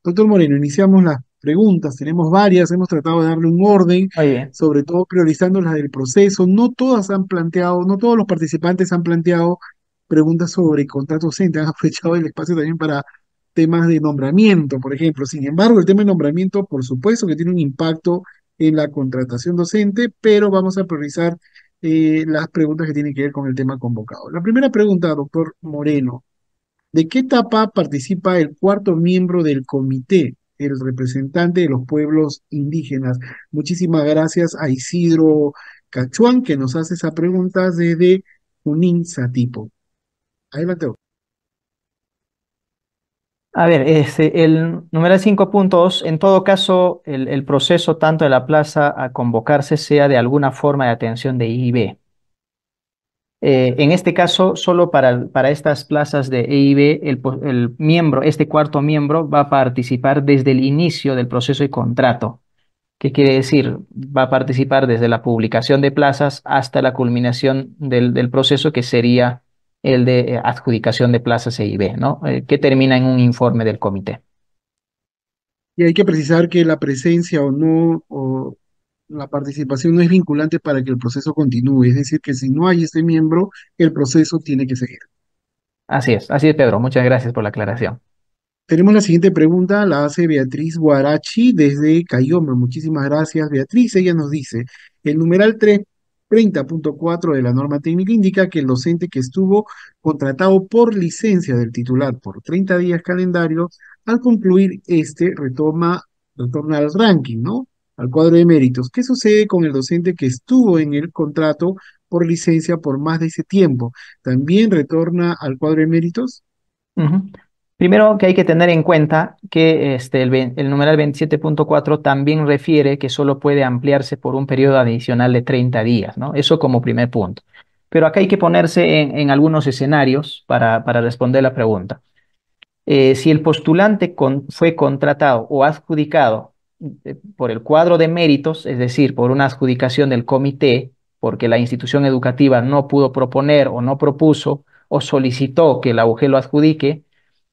Doctor Moreno, iniciamos las preguntas, tenemos varias, hemos tratado de darle un orden, Muy bien. sobre todo priorizando las del proceso. No todas han planteado, no todos los participantes han planteado preguntas sobre contrato docente, han aprovechado el espacio también para temas de nombramiento, por ejemplo. Sin embargo, el tema de nombramiento, por supuesto que tiene un impacto en la contratación docente, pero vamos a priorizar las preguntas que tienen que ver con el tema convocado. La primera pregunta, doctor Moreno. ¿De qué etapa participa el cuarto miembro del comité, el representante de los pueblos indígenas? Muchísimas gracias a Isidro Cachuán, que nos hace esa pregunta desde Junín Satipo. Adelante. A ver, el numeral 5.2, en todo caso, el proceso tanto de la plaza a convocarse sea de alguna forma de atención de EIB. En este caso, solo para estas plazas de EIB, el miembro, este cuarto miembro, va a participar desde el inicio del proceso de contrato. ¿Qué quiere decir? Va a participar desde la publicación de plazas hasta la culminación del proceso, que sería el de adjudicación de plazas EIB, ¿no? Que termina en un informe del comité. Y hay que precisar que la presencia o no, o la participación no es vinculante para que el proceso continúe. Es decir, que si no hay este miembro, el proceso tiene que seguir. Así es, Pedro. Muchas gracias por la aclaración. Tenemos la siguiente pregunta, la hace Beatriz Guarachi desde Cayoma. Muchísimas gracias, Beatriz. Ella nos dice, el numeral 330.4 de la norma técnica indica que el docente que estuvo contratado por licencia del titular por 30 días calendarios, al concluir este, retorna al ranking, ¿no? Al cuadro de méritos. ¿Qué sucede con el docente que estuvo en el contrato por licencia por más de ese tiempo? ¿También retorna al cuadro de méritos? Ujú. Primero que hay que tener en cuenta que el numeral 27.4 también refiere que solo puede ampliarse por un periodo adicional de 30 días, ¿no? Eso como primer punto. Pero acá hay que ponerse en algunos escenarios para responder la pregunta. Si el postulante fue contratado o adjudicado por el cuadro de méritos, es decir, por una adjudicación del comité, porque la institución educativa no pudo proponer o no propuso o solicitó que la UG lo adjudique,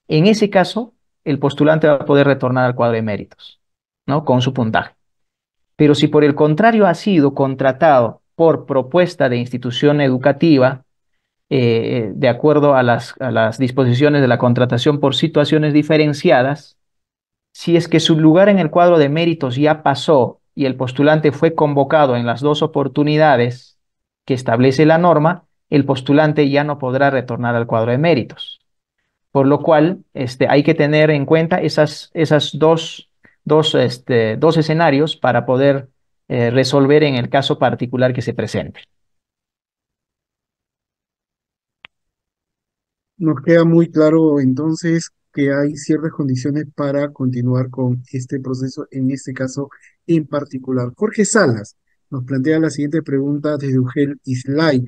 en ese caso, el postulante va a poder retornar al cuadro de méritos, ¿no? Con su puntaje. Pero si por el contrario ha sido contratado por propuesta de institución educativa, de acuerdo a las disposiciones de la contratación por situaciones diferenciadas, si es que su lugar en el cuadro de méritos ya pasó y el postulante fue convocado en las dos oportunidades que establece la norma, el postulante ya no podrá retornar al cuadro de méritos. Por lo cual, hay que tener en cuenta esas dos escenarios para poder resolver en el caso particular que se presente. Nos queda muy claro entonces que hay ciertas condiciones para continuar con este proceso, en este caso en particular. Jorge Salas nos plantea la siguiente pregunta desde UGEL Islay.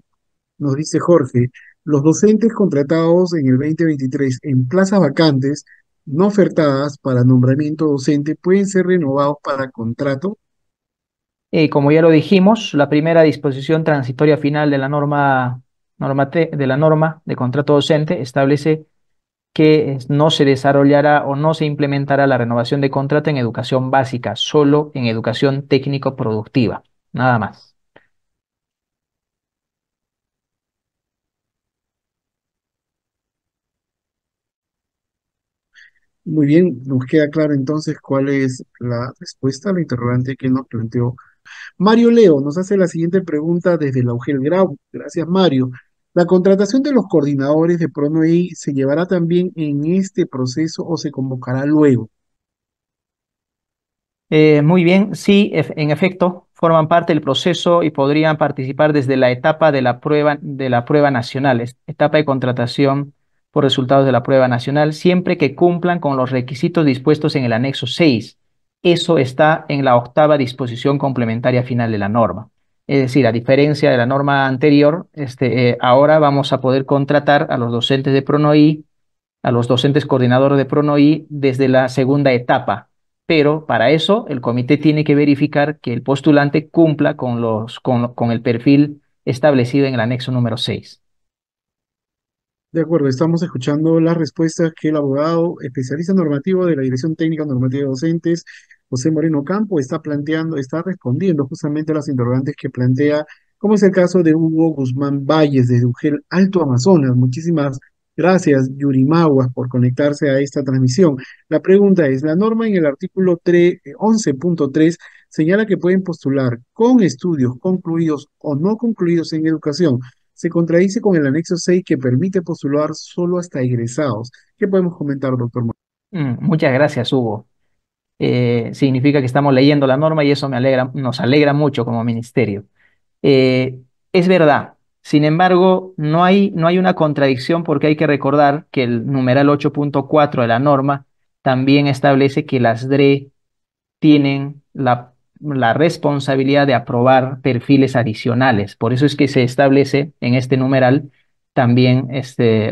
Nos dice Jorge, los docentes contratados en el 2023 en plazas vacantes no ofertadas para nombramiento docente pueden ser renovados para contrato. Como ya lo dijimos, la primera disposición transitoria final de la de la norma de contrato docente establece que no se desarrollará o no se implementará la renovación de contrato en educación básica, solo en educación técnico-productiva, nada más. Muy bien, nos queda claro entonces cuál es la respuesta a la interrogante que nos planteó Mario Leo nos hace la siguiente pregunta desde la UGEL Grau. Gracias, Mario. ¿La contratación de los coordinadores de PRONOI se llevará también en este proceso o se convocará luego? Muy bien, sí, en efecto, forman parte del proceso y podrían participar desde la etapa de la prueba nacional, etapa de contratación por resultados de la prueba nacional, siempre que cumplan con los requisitos dispuestos en el anexo 6. Eso está en la octava disposición complementaria final de la norma. Es decir, a diferencia de la norma anterior, ahora vamos a poder contratar a los docentes de PRONOI, a los docentes coordinadores de PRONOI desde la segunda etapa, pero para eso el comité tiene que verificar que el postulante cumpla con el perfil establecido en el anexo número 6. De acuerdo, estamos escuchando las respuestas que el abogado especialista normativo de la Dirección Técnica Normativa de Docentes, José Moreno Campo, está planteando, está respondiendo justamente a las interrogantes que plantea, como es el caso de Hugo Guzmán Valles, de UGEL Alto Amazonas. Muchísimas gracias, Yuri Maguas, por conectarse a esta transmisión. La pregunta es, la norma en el artículo 11.3 señala que pueden postular con estudios concluidos o no concluidos en educación. Se contradice con el anexo 6 que permite postular solo hasta egresados. ¿Qué podemos comentar, doctor? Muchas gracias, Hugo. Significa que estamos leyendo la norma y eso me alegra, nos alegra mucho como ministerio. Eh, es verdad. Sin embargo, no hay una contradicción porque hay que recordar que el numeral 8.4 de la norma también establece que las DRE tienen la responsabilidad de aprobar perfiles adicionales. Por eso es que se establece en este numeral también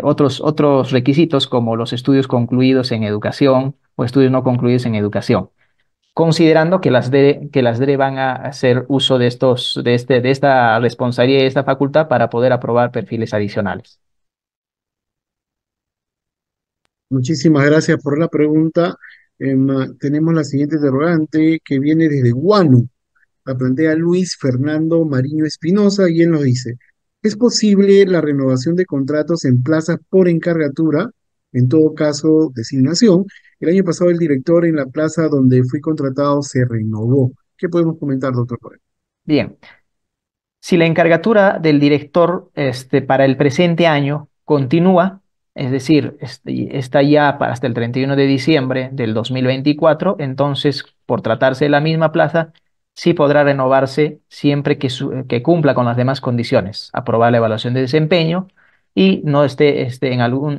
otros requisitos como los estudios concluidos en educación o estudios no concluidos en educación, considerando que las DRE van a hacer uso de esta responsabilidad y esta facultad para poder aprobar perfiles adicionales. Muchísimas gracias por la pregunta. Tenemos la siguiente interrogante que viene desde Guanu. La plantea Luis Fernando Mariño Espinosa y él nos dice, ¿es posible la renovación de contratos en plazas por encargatura? En todo caso, designación. El año pasado el director en la plaza donde fui contratado se renovó. ¿Qué podemos comentar, doctor? Bien, si la encargatura del director para el presente año continúa, es decir, está ya hasta el 31 de diciembre del 2024, entonces, por tratarse de la misma plaza, sí podrá renovarse siempre que cumpla con las demás condiciones, aprobar la evaluación de desempeño y no esté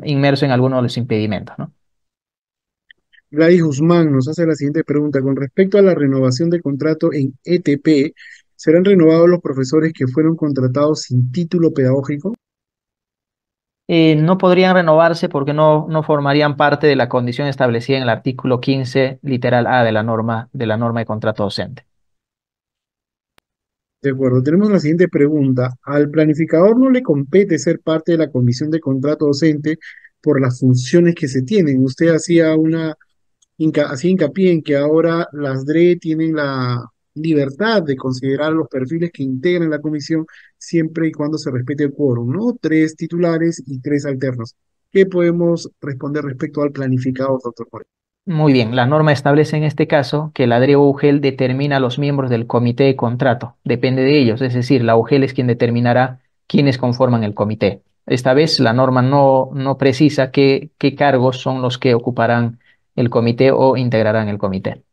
inmerso en alguno de los impedimentos, ¿no? Gladys Guzmán nos hace la siguiente pregunta. Con respecto a la renovación de contrato en ETP, ¿serán renovados los profesores que fueron contratados sin título pedagógico? No podrían renovarse porque no formarían parte de la condición establecida en el artículo 15, literal A de la norma de contrato docente. De acuerdo, tenemos la siguiente pregunta. ¿Al planificador no le compete ser parte de la comisión de contrato docente por las funciones que se tienen? Usted hacía hincapié en que ahora las DRE tienen la libertad de considerar los perfiles que integran la comisión siempre y cuando se respete el quórum, ¿no? Tres titulares y tres alternos. ¿Qué podemos responder respecto al planificador, doctor Moreno? Muy bien, la norma establece en este caso que la DRE o UGEL determina a los miembros del comité de contrato. Depende de ellos, es decir, la UGEL es quien determinará quiénes conforman el comité. Esta vez la norma no precisa qué cargos son los que ocuparán el comité o integrarán el comité.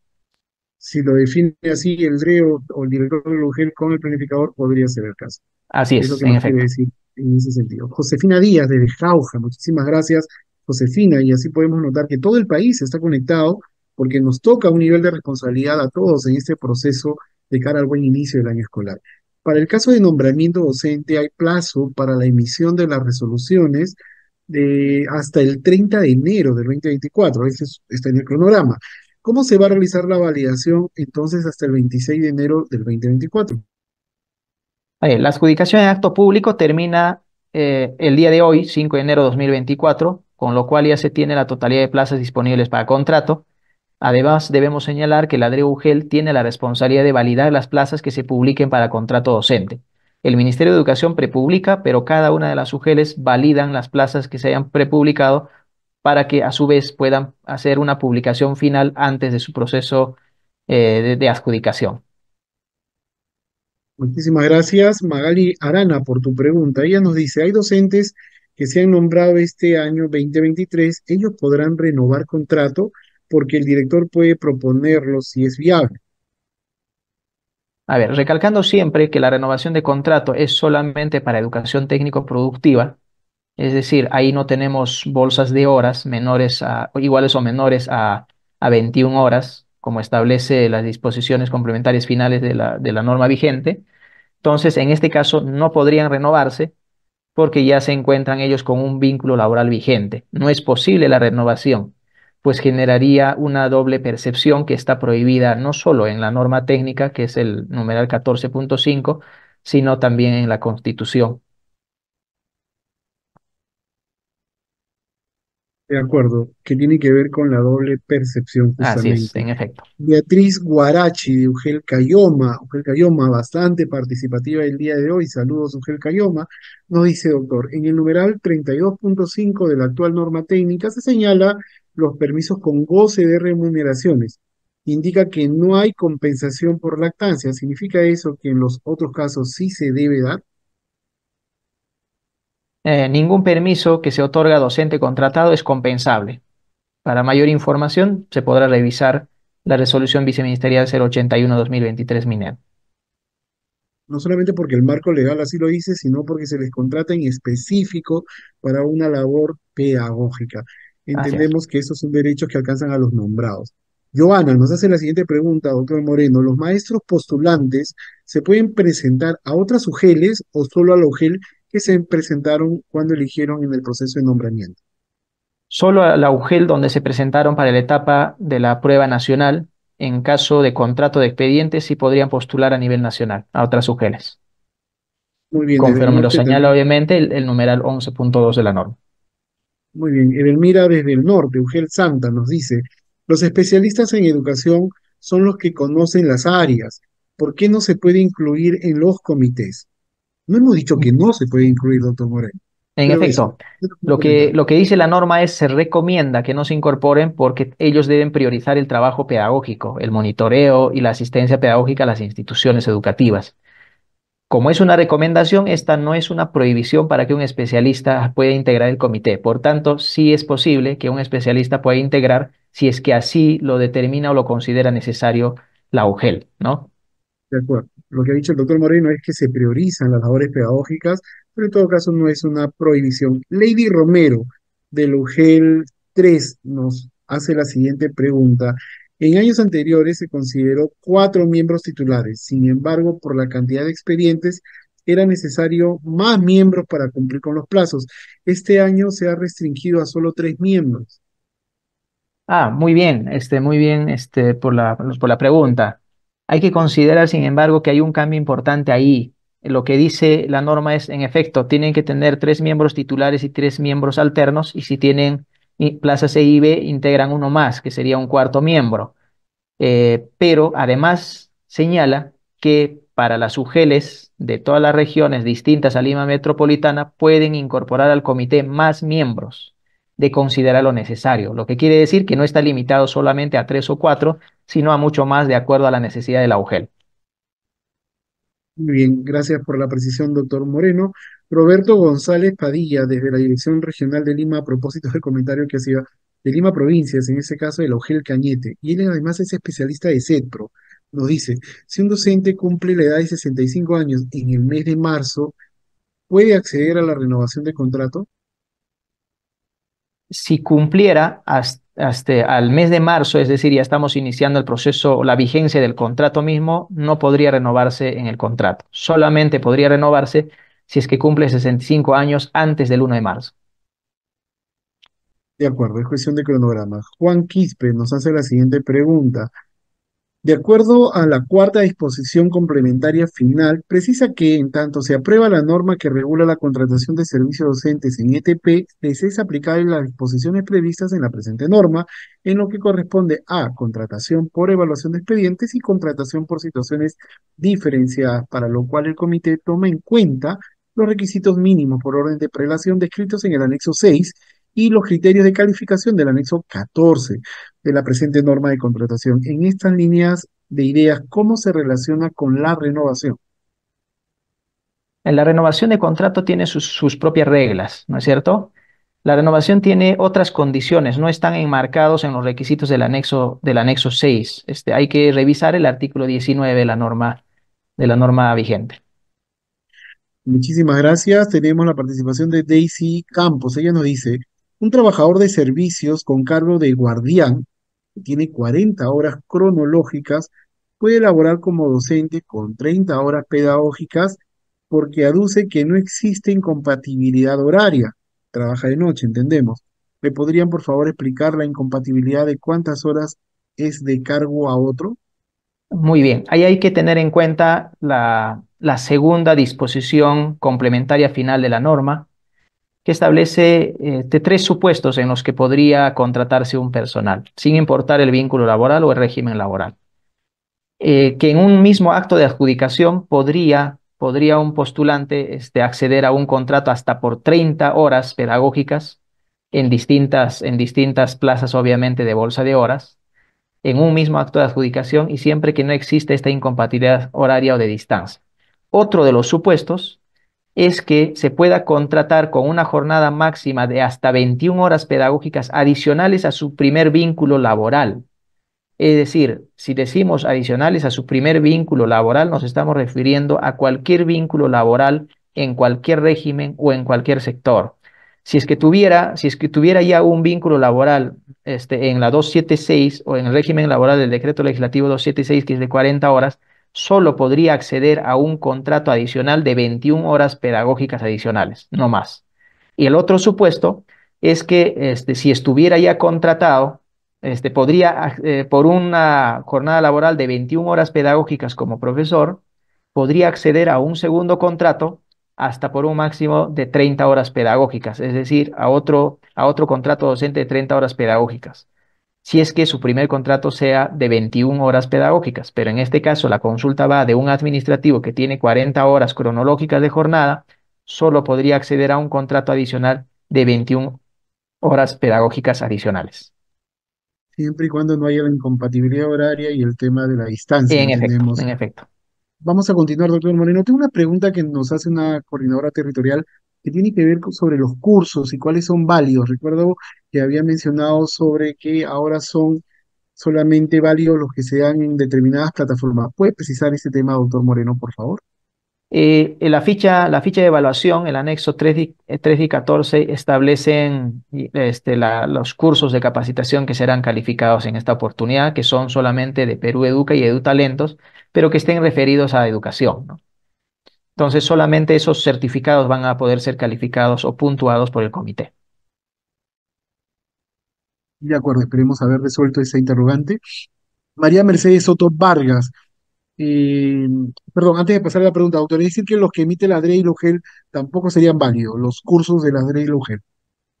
Si lo define así el DRE o el director del UGEL con el planificador, podría ser el caso. Así Es lo es, que en nos quiere efecto. decir en ese sentido. Josefina Díaz, de Jauja, muchísimas gracias, Josefina, y así podemos notar que todo el país está conectado porque nos toca un nivel de responsabilidad a todos en este proceso de cara al buen inicio del año escolar. Para el caso de nombramiento docente, hay plazo para la emisión de las resoluciones hasta el 30 de enero del 2024. Está en el cronograma. ¿Cómo se va a realizar la validación entonces hasta el 26 de enero del 2024? La adjudicación en acto público termina el día de hoy, 5 de enero de 2024, con lo cual ya se tiene la totalidad de plazas disponibles para contrato. Además, debemos señalar que la DRE UGEL tiene la responsabilidad de validar las plazas que se publiquen para contrato docente. El Ministerio de Educación prepublica, pero cada una de las UGELes validan las plazas que se hayan prepublicado para que a su vez puedan hacer una publicación final antes de su proceso de adjudicación. Muchísimas gracias, Magali Arana, por tu pregunta. Ella nos dice, hay docentes que se han nombrado este año 2023, ellos podrán renovar contrato porque el director puede proponerlo si es viable. A ver, recalcando siempre que la renovación de contrato es solamente para educación técnico-productiva, es decir, ahí no tenemos bolsas de horas iguales o menores a 21 horas, como establece las disposiciones complementarias finales de la norma vigente. Entonces, en este caso, no podrían renovarse porque ya se encuentran ellos con un vínculo laboral vigente. No es posible la renovación, pues generaría una doble percepción que está prohibida no solo en la norma técnica, que es el numeral 14.5, sino también en la Constitución. De acuerdo, que tiene que ver con la doble percepción Así es, justamente. en efecto. Beatriz Guarachi de Ugel Cayoma, bastante participativa el día de hoy. Saludos, Ugel Cayoma. Nos dice, doctor, en el numeral 32.5 de la actual norma técnica se señala los permisos con goce de remuneraciones. Indica que no hay compensación por lactancia. ¿Significa eso que en los otros casos sí se debe dar? Ningún permiso que se otorga a docente contratado es compensable. Para mayor información, se podrá revisar la resolución viceministerial 081-2023 MINED. No solamente porque el marco legal así lo dice, sino porque se les contrata en específico para una labor pedagógica. Así es. Entendemos que esos son derechos que alcanzan a los nombrados. Joana nos hace la siguiente pregunta, doctor Moreno. ¿Los maestros postulantes se pueden presentar a otras UGELs o solo a la UGEL que se presentaron cuando eligieron en el proceso de nombramiento? Solo a la UGEL donde se presentaron para la etapa de la prueba nacional, en caso de contrato de expedientes, sí podrían postular a nivel nacional a otras UGELs, Muy bien, desde el conforme lo norte señala también. obviamente el numeral 11.2 de la norma. Muy bien, Edelmira desde el norte, Ugel Santa nos dice, los especialistas en educación son los que conocen las áreas. ¿Por qué no se puede incluir en los comités? No hemos dicho que no se puede incluir, doctor Moreno, En pero eso, efecto, ¿qué nos puede comentar? lo que dice la norma es se recomienda que no se incorporen porque ellos deben priorizar el trabajo pedagógico, el monitoreo y la asistencia pedagógica a las instituciones educativas. Como es una recomendación, esta no es una prohibición para que un especialista pueda integrar el comité. Por tanto, sí es posible que un especialista pueda integrar si es que así lo determina o lo considera necesario la UGEL, ¿no? De acuerdo. Lo que ha dicho el doctor Moreno es que se priorizan las labores pedagógicas, pero en todo caso no es una prohibición. Lady Romero, del UGEL 3, nos hace la siguiente pregunta. En años anteriores se consideró 4 miembros titulares. Sin embargo, por la cantidad de expedientes, era necesario más miembros para cumplir con los plazos. Este año se ha restringido a solo 3 miembros. Ah, muy bien, por la pregunta. Hay que considerar, sin embargo, que hay un cambio importante ahí. Lo que dice la norma es, en efecto, tienen que tener 3 miembros titulares y 3 miembros alternos, y si tienen plazas E y B, integran uno más, que sería un cuarto miembro. Pero además señala que para las UGELes de todas las regiones distintas a Lima Metropolitana pueden incorporar al comité más miembros de considerar lo necesario, lo que quiere decir que no está limitado solamente a 3 o 4, sino a mucho más de acuerdo a la necesidad de la UGEL. Muy bien, gracias por la precisión, doctor Moreno. Roberto González Padilla, desde la Dirección Regional de Lima, a propósito del comentario que hacía de Lima Provincias, en ese caso de la UGEL Cañete, y él además es especialista de CETPRO, nos dice, si un docente cumple la edad de 65 años en el mes de marzo, ¿puede acceder a la renovación de contrato? Si cumpliera hasta al mes de marzo, es decir, ya estamos iniciando el proceso, la vigencia del contrato mismo, no podría renovarse en el contrato. Solamente podría renovarse si es que cumple 65 años antes del 1 de marzo. De acuerdo, es cuestión de cronograma. Juan Quispe nos hace la siguiente pregunta. De acuerdo a la cuarta disposición complementaria final, precisa que en tanto se aprueba la norma que regula la contratación de servicios docentes en ETP, les es aplicable las disposiciones previstas en la presente norma, en lo que corresponde a contratación por evaluación de expedientes y contratación por situaciones diferenciadas, para lo cual el comité toma en cuenta los requisitos mínimos por orden de prelación descritos en el anexo 6 y los criterios de calificación del anexo 14 de la presente norma de contratación. En estas líneas de ideas, ¿cómo se relaciona con la renovación? En la renovación de contrato tiene sus propias reglas, ¿no es cierto? La renovación tiene otras condiciones, no están enmarcados en los requisitos del anexo 6. Hay que revisar el artículo 19 de la norma vigente. Muchísimas gracias. Tenemos la participación de Daisy Campos. Ella nos dice, un trabajador de servicios con cargo de guardián, que tiene 40 horas cronológicas, puede laborar como docente con 30 horas pedagógicas porque aduce que no existe incompatibilidad horaria. Trabaja de noche, entendemos. ¿Me podrían, por favor, explicar la incompatibilidad de cuántas horas es de cargo a otro? Muy bien, ahí hay que tener en cuenta la segunda disposición complementaria final de la norma, que establece de tres supuestos en los que podría contratarse un personal, sin importar el vínculo laboral o el régimen laboral. Que en un mismo acto de adjudicación podría un postulante acceder a un contrato hasta por 30 horas pedagógicas en distintas plazas, obviamente, de bolsa de horas, en un mismo acto de adjudicación y siempre que no existe esta incompatibilidad horaria o de distancia. Otro de los supuestos es que se pueda contratar con una jornada máxima de hasta 21 horas pedagógicas adicionales a su primer vínculo laboral. Es decir, si decimos adicionales a su primer vínculo laboral, nos estamos refiriendo a cualquier vínculo laboral en cualquier régimen o en cualquier sector. Si es que tuviera ya un vínculo laboral en la 276 o en el régimen laboral del decreto legislativo 276, que es de 40 horas, solo podría acceder a un contrato adicional de 21 horas pedagógicas adicionales, no más. Y el otro supuesto es que si estuviera ya contratado, podría, por una jornada laboral de 21 horas pedagógicas como profesor, podría acceder a un segundo contrato hasta por un máximo de 30 horas pedagógicas, es decir, a otro contrato docente de 30 horas pedagógicas, si es que su primer contrato sea de 21 horas pedagógicas. Pero en este caso, la consulta va de un administrativo que tiene 40 horas cronológicas de jornada, solo podría acceder a un contrato adicional de 21 horas pedagógicas adicionales. Siempre y cuando no haya la incompatibilidad horaria y el tema de la distancia, En entendemos. efecto. Vamos a continuar, doctor Moreno. Tengo una pregunta que nos hace una coordinadora territorial que tiene que ver sobre los cursos y cuáles son válidos. Recuerdo que había mencionado sobre que ahora son solamente válidos los que se dan en determinadas plataformas. ¿Puede precisar este tema, doctor Moreno, por favor? La ficha de evaluación, el anexo 3 y 14, establecen los cursos de capacitación que serán calificados en esta oportunidad, que son solamente de Perú Educa y EduTalentos, pero que estén referidos a educación, ¿no? Entonces, solamente esos certificados van a poder ser calificados o puntuados por el comité. De acuerdo, esperemos haber resuelto esa interrogante. María Mercedes Soto Vargas. eh, Perdón, antes de pasar a la pregunta, doctor, es decir que los que emite la DRE y la UGEL tampoco serían válidos, los cursos de la DRE y la UGEL.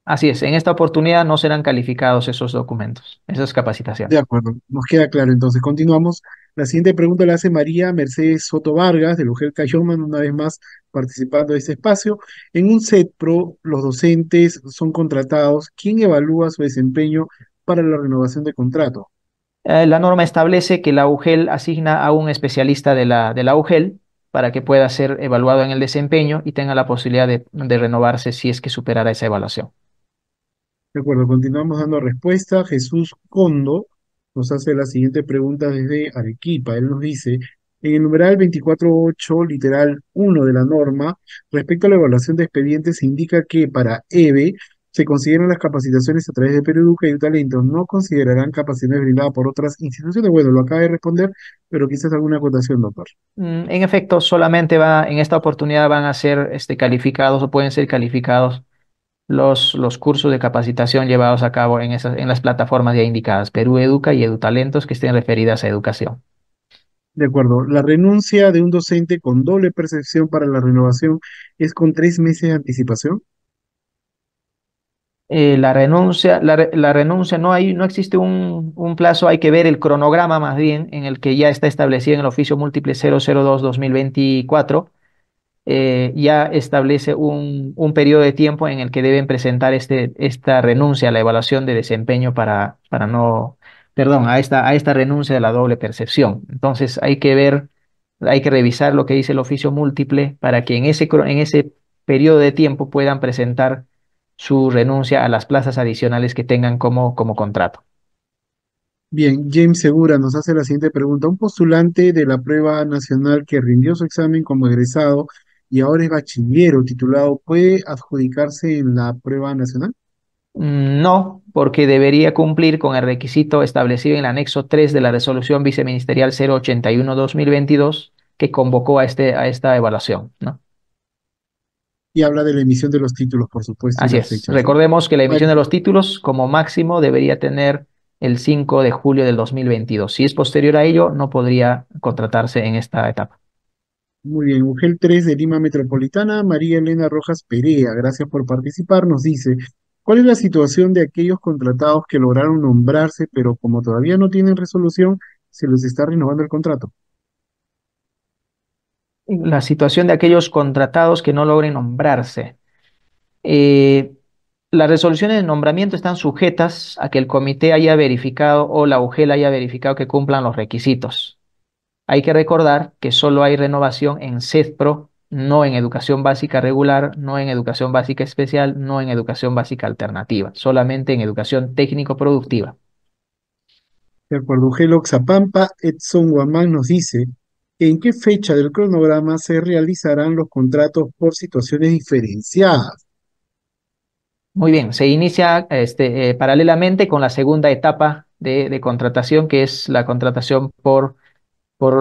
Así es, en esta oportunidad no serán calificados esos documentos, esas De capacitaciones. acuerdo, nos queda claro. Entonces, continuamos. La siguiente pregunta la hace María Mercedes Soto Vargas, de Lugel Cayoman, una vez más participando de este espacio. En un SETPRO, los docentes son contratados. ¿Quién evalúa su desempeño para la renovación de contrato? La norma establece que la UGEL asigna a un especialista de la UGEL para que pueda ser evaluado en el desempeño y tenga la posibilidad de renovarse si es que superara esa evaluación. De acuerdo, continuamos dando respuesta. Jesús Condo nos hace la siguiente pregunta desde Arequipa. Él nos dice, en el numeral 24.8, literal 1 de la norma, respecto a la evaluación de expedientes, se indica que para EVE se consideran las capacitaciones a través de Pereduca y Talentos, no considerarán capacidades brindadas por otras instituciones. Bueno, lo acaba de responder, pero quizás alguna acotación, doctor. En efecto, solamente en esta oportunidad van a ser calificados o pueden ser calificados los cursos de capacitación llevados a cabo en las plataformas ya indicadas, Perú Educa y EduTalentos, que estén referidas a educación. De acuerdo, la renuncia de un docente con doble percepción para la renovación es con 3 meses de anticipación. La renuncia, no existe un plazo, hay que ver el cronograma más bien en el que ya está establecido en el oficio múltiple 002-2024. Ya establece un periodo de tiempo en el que deben presentar esta renuncia a la evaluación de desempeño para no, perdón, a esta renuncia de la doble percepción. Entonces hay que revisar lo que dice el oficio múltiple para que en ese periodo de tiempo puedan presentar su renuncia a las plazas adicionales que tengan como contrato. Bien, James Segura nos hace la siguiente pregunta. Un postulante de la prueba nacional que rindió su examen como egresado y ahora es bachillero titulado, ¿puede adjudicarse en la prueba nacional? No, porque debería cumplir con el requisito establecido en el anexo 3 de la resolución viceministerial 081-2022 que convocó a esta evaluación, ¿no? Y habla de la emisión de los títulos, por supuesto, y Así las es. fechas, ¿no? Recordemos que la emisión de Mari- los títulos como máximo debería tener el 5 de julio del 2022. Si es posterior a ello, no podría contratarse en esta etapa. Muy bien, UGEL 3 de Lima Metropolitana, María Elena Rojas Perea, gracias por participar. Nos dice, ¿cuál es la situación de aquellos contratados que lograron nombrarse, pero como todavía no tienen resolución, se les está renovando el contrato? La situación de aquellos contratados que no logren nombrarse. Eh, las resoluciones de nombramiento están sujetas a que el comité haya verificado o la UGEL haya verificado que cumplan los requisitos. Hay que recordar que solo hay renovación en CESPRO, no en educación básica regular, no en educación básica especial, no en educación básica alternativa, solamente en educación técnico-productiva. De acuerdo, UGEL Oxapampa, Edson Guamán nos dice, ¿en qué fecha del cronograma se realizarán los contratos por situaciones diferenciadas? Muy bien, se inicia paralelamente con la segunda etapa de contratación, que es la contratación por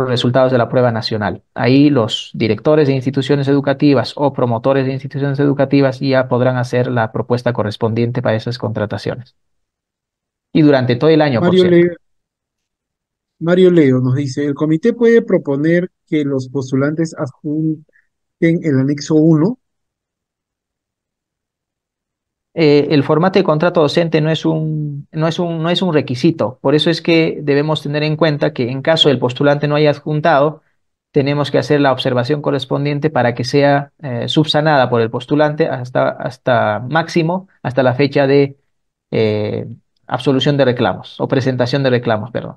resultados de la prueba nacional. Ahí los directores de instituciones educativas o promotores de instituciones educativas ya podrán hacer la propuesta correspondiente para esas contrataciones. Y durante todo el año, por Mario cierto. Le- Mario Leo nos dice, el comité puede proponer que los postulantes adjunten el anexo 1. El formato de contrato docente no es un requisito. Por eso es que debemos tener en cuenta que en caso del postulante no haya adjuntado, tenemos que hacer la observación correspondiente para que sea subsanada por el postulante hasta máximo, hasta la fecha de eh, absolución de reclamos o presentación de reclamos, perdón.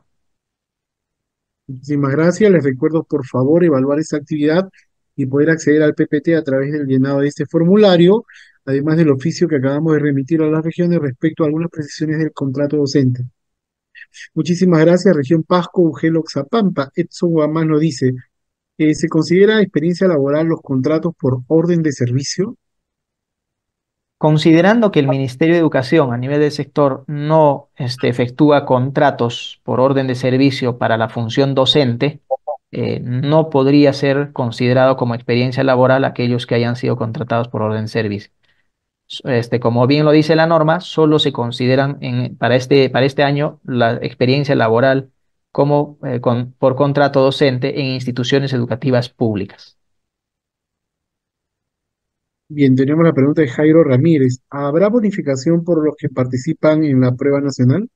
Muchísimas gracias. Les recuerdo, por favor, evaluar esta actividad y poder acceder al PPT a través del llenado de este formulario, además del oficio que acabamos de remitir a las regiones respecto a algunas precisiones del contrato docente. Muchísimas gracias, región Pasco, Ugelo, Oxapampa. Edson Guamán nos dice, ¿se considera experiencia laboral los contratos por orden de servicio? Considerando que el Ministerio de Educación a nivel del sector no efectúa contratos por orden de servicio para la función docente, no podría ser considerado como experiencia laboral aquellos que hayan sido contratados por orden de servicio. Como bien lo dice la norma, solo se consideran para este año la experiencia laboral como por contrato docente en instituciones educativas públicas. Bien, tenemos la pregunta de Jairo Ramírez. ¿Habrá bonificación por los que participan en la prueba nacional?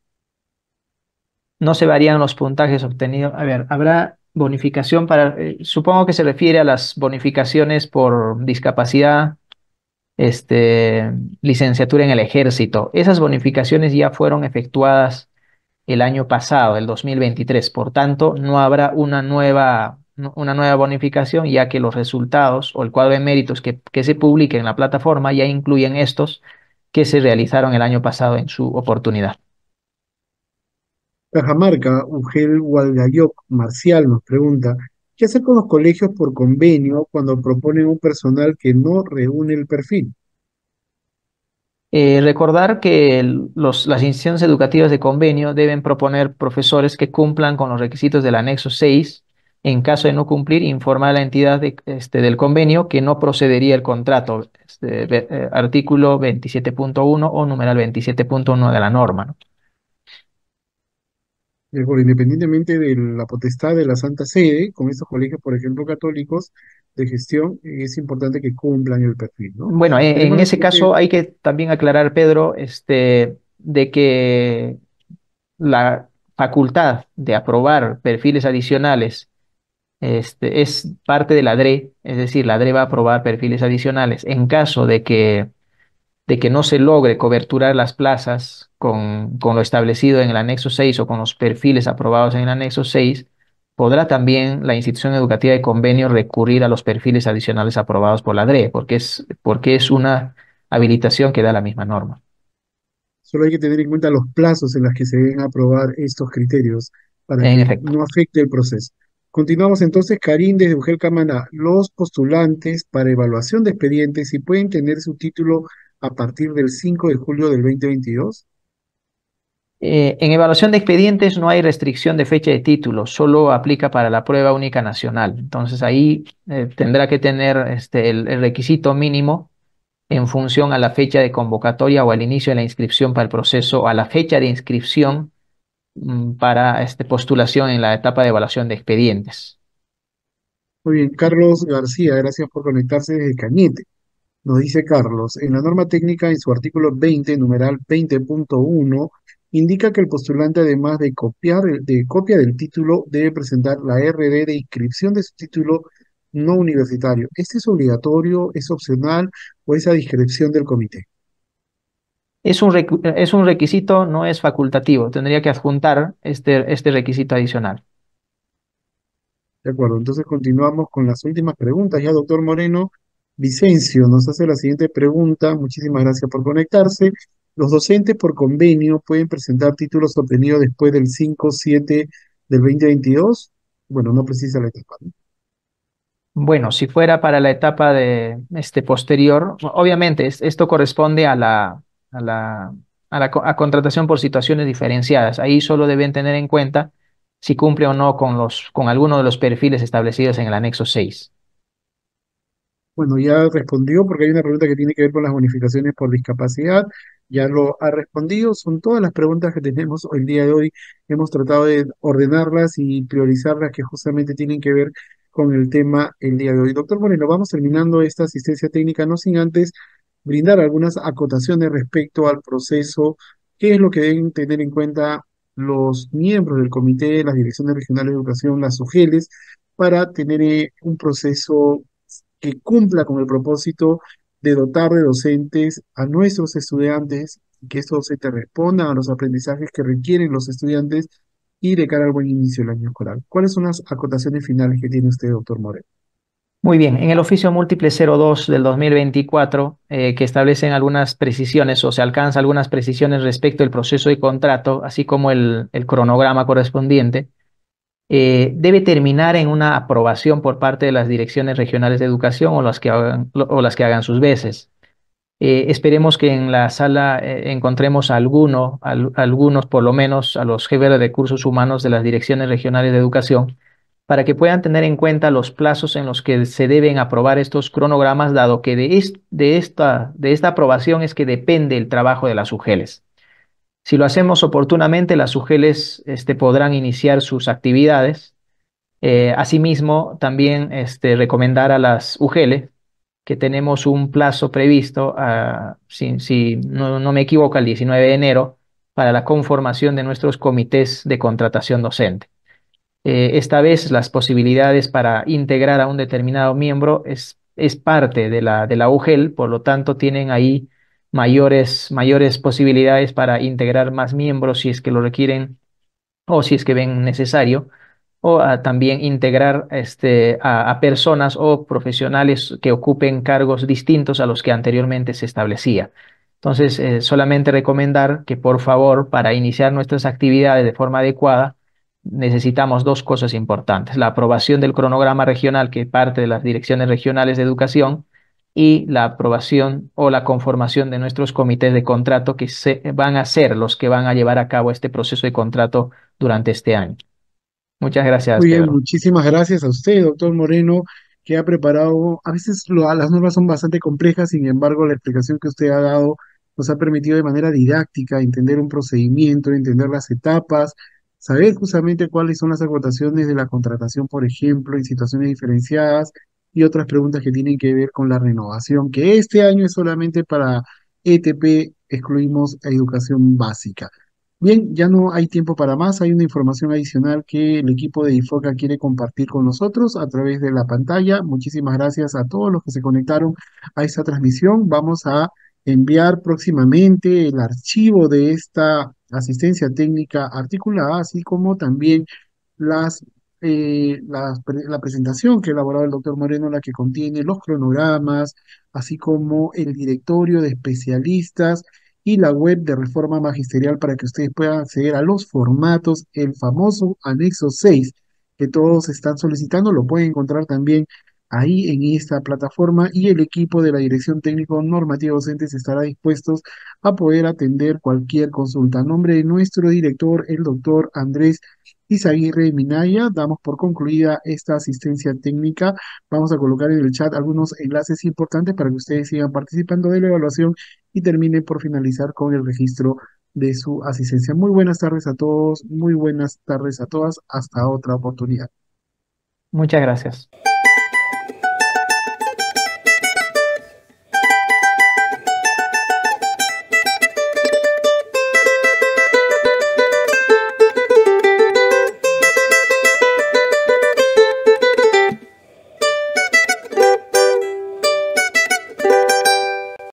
No se varían los puntajes obtenidos. A ver, habrá bonificación para, supongo que se refiere a las bonificaciones por discapacidad, este, licenciatura en el ejército. Esas bonificaciones ya fueron efectuadas el año pasado, el 2023. Por tanto, no habrá una nueva bonificación, ya que los resultados o el cuadro de méritos que se publique en la plataforma ya incluyen estos que se realizaron el año pasado en su oportunidad. Cajamarca, Ugel Hualgayoc Marcial nos pregunta, ¿qué hacer con los colegios por convenio cuando proponen un personal que no reúne el perfil? Recordar que las instituciones educativas de convenio deben proponer profesores que cumplan con los requisitos del anexo 6. En caso de no cumplir, informar a la entidad del convenio que no procedería el contrato, artículo 27.1 o numeral 27.1 de la norma, ¿no? Bueno, independientemente de la potestad de la Santa Sede, con estos colegios, por ejemplo, católicos de gestión, es importante que cumplan el perfil, ¿no? Bueno, Tenemos en la ese siguiente, caso hay que también aclarar, Pedro, de que la facultad de aprobar perfiles adicionales es parte de la DRE, es decir, la DRE va a aprobar perfiles adicionales. En caso de que no se logre coberturar las plazas con lo establecido en el anexo 6 o con los perfiles aprobados en el anexo 6, podrá también la institución educativa de convenio recurrir a los perfiles adicionales aprobados por la DRE, porque es una habilitación que da la misma norma. solo hay que tener en cuenta los plazos en los que se deben aprobar estos criterios para En que efecto. no afecte el proceso. Continuamos entonces, Karim, desde Ugel Camaná. Los postulantes para evaluación de expedientes, si pueden tener su título a partir del 5 de julio del 2022. En evaluación de expedientes no hay restricción de fecha de título, solo aplica para la prueba única nacional. Entonces ahí tendrá que tener el requisito mínimo en función a la fecha de convocatoria o al inicio de la inscripción para el proceso, o a la fecha de inscripción para postulación en la etapa de evaluación de expedientes. Muy bien, Carlos García, gracias por conectarse desde Cañete. Nos dice Carlos, en la norma técnica, en su artículo 20, numeral 20.1, indica que el postulante, además de de copia del título, debe presentar la RD de inscripción de su título no universitario. ¿Este es obligatorio, es opcional o es a discreción del comité? Es un requisito, no es facultativo. Tendría que adjuntar este requisito adicional. De acuerdo, entonces continuamos con las últimas preguntas. Ya, doctor Moreno, Vicencio nos hace la siguiente pregunta. Muchísimas gracias por conectarse. Los docentes por convenio pueden presentar títulos obtenidos después del 5/7 del 2022. Bueno, no precisa la etapa, ¿no? Bueno, si fuera para la etapa de posterior, obviamente esto corresponde a la, a contratación por situaciones diferenciadas. Ahí solo deben tener en cuenta si cumple o no con alguno de los perfiles establecidos en el anexo 6. Bueno, ya respondió porque hay una pregunta que tiene que ver con las bonificaciones por discapacidad. Ya lo ha respondido. Son todas las preguntas que tenemos hoy el día de hoy. Hemos tratado de ordenarlas y priorizarlas que justamente tienen que ver con el tema el día de hoy. Doctor Moreno, vamos terminando esta asistencia técnica, no sin antes brindar algunas acotaciones respecto al proceso, qué es lo que deben tener en cuenta los miembros del comité, las direcciones regionales de educación, las UGELES, para tener un proceso que cumpla con el propósito de dotar de docentes a nuestros estudiantes, y que estos docentes respondan a los aprendizajes que requieren los estudiantes y de cara al buen inicio del año escolar. ¿Cuáles son las acotaciones finales que tiene usted, doctor Moreno? Muy bien, en el oficio múltiple 02 del 2024, que establecen algunas precisiones o se alcanza algunas precisiones respecto al proceso de contrato, así como el cronograma correspondiente, debe terminar en una aprobación por parte de las direcciones regionales de educación o las que hagan sus veces. Esperemos que en la sala encontremos algunos, por lo menos a los jefes de recursos humanos de las direcciones regionales de educación, para que puedan tener en cuenta los plazos en los que se deben aprobar estos cronogramas, dado que de esta aprobación es que depende el trabajo de las UGELES. Si lo hacemos oportunamente, las UGELES podrán iniciar sus actividades. Asimismo, también recomendar a las UGELES que tenemos un plazo previsto, si no me equivoco, el 19 de enero, para la conformación de nuestros comités de contratación docente. Esta vez las posibilidades para integrar a un determinado miembro es parte de la UGEL, por lo tanto tienen ahí mayores posibilidades para integrar más miembros si es que lo requieren o si es que ven necesario, o también integrar a personas o profesionales que ocupen cargos distintos a los que anteriormente se establecía. Entonces, solamente recomendar que por favor, para iniciar nuestras actividades de forma adecuada, necesitamos dos cosas importantes: la aprobación del cronograma regional que parte de las direcciones regionales de educación y la aprobación o la conformación de nuestros comités de contrato van a ser los que van a llevar a cabo este proceso de contrato durante este año. Muchas gracias, Muy bien, Pedro. muchísimas gracias a usted, doctor Moreno, que ha preparado, a veces las normas son bastante complejas, sin embargo, la explicación que usted ha dado nos ha permitido de manera didáctica entender un procedimiento, entender las etapas, saber justamente cuáles son las acotaciones de la contratación, por ejemplo, en situaciones diferenciadas y otras preguntas que tienen que ver con la renovación, que este año es solamente para ETP, excluimos a educación básica. Bien, ya no hay tiempo para más. Hay una información adicional que el equipo de IFOCA quiere compartir con nosotros a través de la pantalla. Muchísimas gracias a todos los que se conectaron a esta transmisión. Vamos a enviar próximamente el archivo de esta asistencia técnica articulada, así como también las, la presentación que ha elaborado el doctor Moreno, la que contiene los cronogramas, así como el directorio de especialistas y la web de Reforma Magisterial para que ustedes puedan acceder a los formatos, el famoso anexo 6 que todos están solicitando, lo pueden encontrar también ahí en esta plataforma y el equipo de la Dirección Técnico Normativa Docentes estará dispuestos a poder atender cualquier consulta. A nombre de nuestro director, el doctor Andrés Izaguirre Minaya, damos por concluida esta asistencia técnica. Vamos a colocar en el chat algunos enlaces importantes para que ustedes sigan participando de la evaluación y termine por finalizar con el registro de su asistencia. Muy buenas tardes a todos, muy buenas tardes a todas, hasta otra oportunidad. Muchas gracias.